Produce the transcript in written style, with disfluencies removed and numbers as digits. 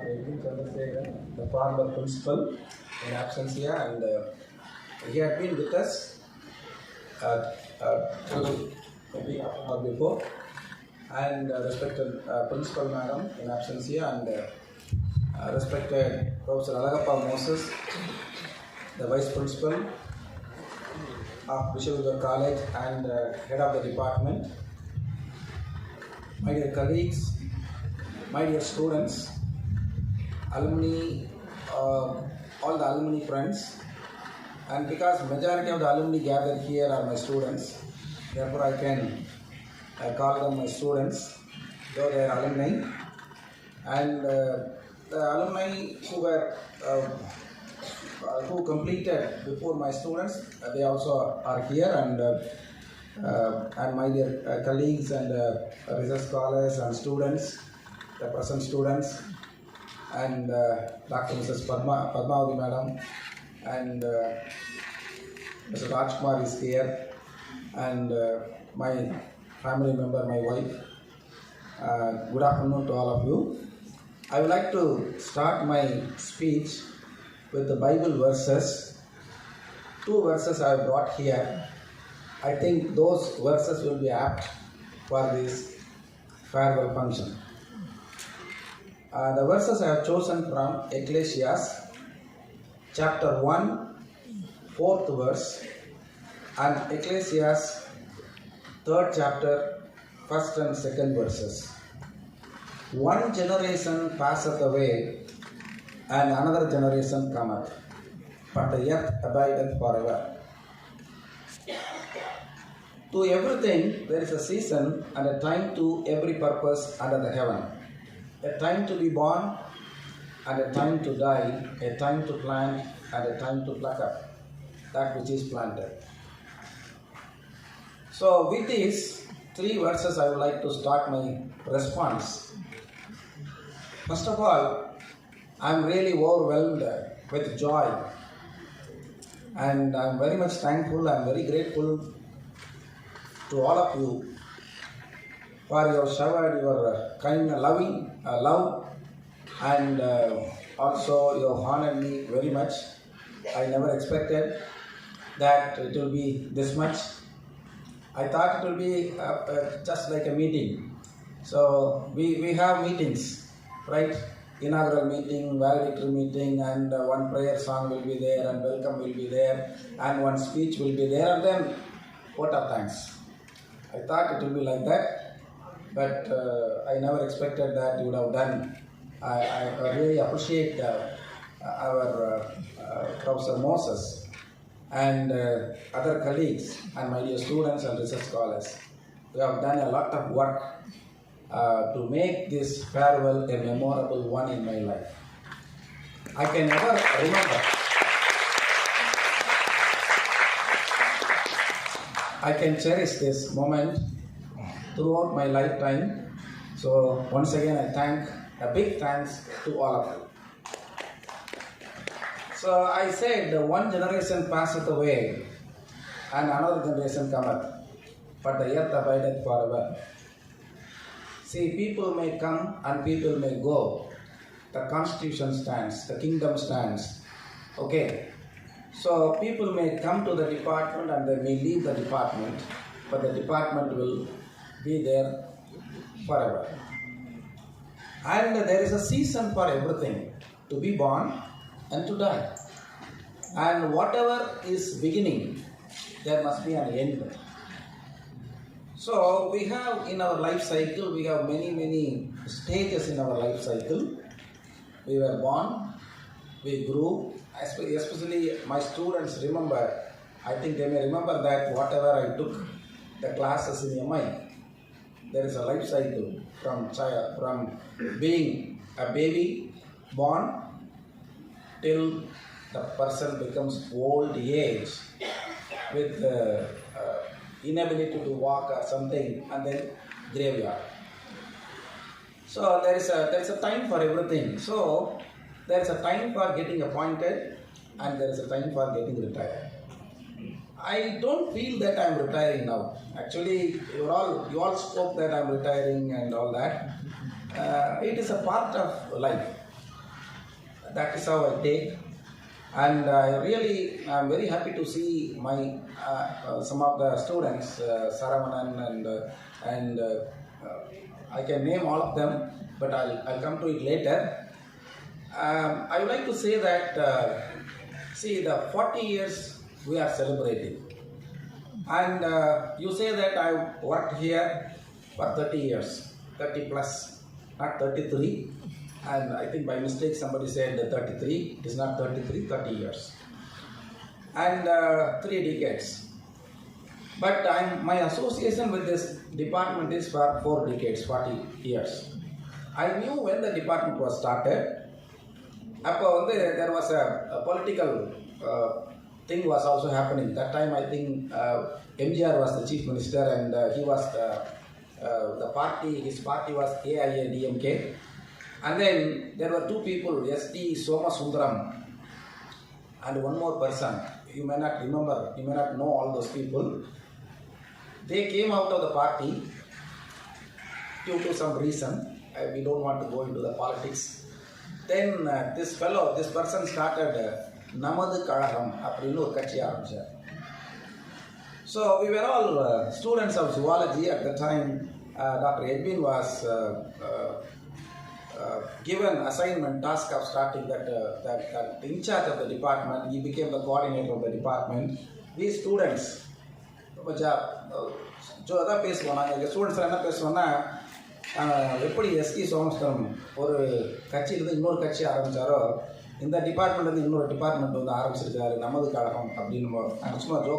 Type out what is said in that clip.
Edwin Chandrasekharan, the former principal in absentia, and he had been with us till maybe half an hour before, and respected principal madam in absentia, and respected Professor Alagappa Moses, the vice principal of Vishavidya College and head of the department, my dear colleagues, my dear students, alumni, all the alumni friends, and because majority of the alumni gathered here are my students, therefore I can call them my students, though they are alumni. And the alumni who were who completed before my students, they also are here, and my dear colleagues and research scholars and students, the present students, and Dr. Mrs. Padmavati madam, and Mr. Rajkumar is here, and my family member, my wife. Good afternoon to all of you. I would like to start my speech with the Bible verses. 2 verses I have brought here. I think those verses will be apt for this farewell function. The verses I have chosen from Ecclesiastes chapter 1, 4th verse, and Ecclesiastes 3rd chapter, 1st and 2nd verses. One generation passeth away, and another generation cometh, but the earth abideth forever. To everything there is a season and a time to every purpose under the heaven. A time to be born and a time to die, a time to plant and a time to pluck up that which is planted. So with these 3 verses I would like to start my response. First of all, I am really overwhelmed with joy, and I am very much thankful, I am very grateful to all of you for your showered your kind loving love, and also you honored me very much. I never expected that it will be this much. I thought it will be just like a meeting. So we have meetings, right? Inaugural meeting, valedictory meeting, and one prayer song will be there, and welcome will be there, and one speech will be there, and then vote of thanks. I thought it will be like that, but I never expected that you would have done. I really appreciate our Professor Moses and other colleagues and my dear students and research scholars. We have done a lot of work to make this farewell a memorable one in my life. I can never remember. I can cherish this moment throughout my lifetime. So once again I thank, a big thanks to all of you. So I said one generation passeth away and another generation cometh, but the earth abideth forever. See, people may come and people may go. The constitution stands, the kingdom stands. Okay. So people may come to the department and they may leave the department, but the department will be there forever. And there is a season for everything, to be born and to die. And whatever is beginning, there must be an end. So we have in our life cycle, we have many stages in our life cycle. We were born, we grew, especially my students remember, I think they may remember that whatever I took the classes in MI, there is a life cycle from being a baby born till the person becomes old age with inability to walk or something, and then graveyard. So there is a time for everything. So there is a time for getting appointed and there is a time for getting retired. I don't feel that I am retiring now. Actually, you all spoke that I am retiring and all that. It is a part of life. That is how I take. And I'm very happy to see my some of the students, Saravanan and I can name all of them, but I'll come to it later. I would like to say that, see, the 40 years we are celebrating. And you say that I worked here for 30 years, 30 plus, not 33. And I think by mistake somebody said 33. It is not 33, 30 years. And 3 decades. But my association with this department is for 4 decades, 40 years. I knew when the department was started. There was a political thing was also happening. That time I think MGR was the chief minister, and he was the party, his party was AIADMK. And then there were 2 people, S.T. Somasundaram and one more person. You may not remember, you may not know all those people. They came out of the party due to some reason. We don't want to go into the politics. Then this person started Namadu Kalagam, appadinu oru katchi aarambichar. So we were all students of zoology at the time. Dr. Edwin was given assignment task of starting that in charge of the department. He became the coordinator of the department. We students அதான் பேசுவோம். நாங்கள் எங்கள் students என்ன பேசுவோன்னா, எப்படி ST Somasundaram ஒரு கட்சியிலேருந்து இன்னொரு கட்சி ஆரம்பித்தாரோ, இந்த டிபார்ட்மெண்ட்லேருந்து இன்னொரு டிபார்ட்மெண்ட் வந்து ஆரம்பிச்சிருக்காரு நமது கழகம் அப்படின்னு நாங்கள் சும்மா ஜோக்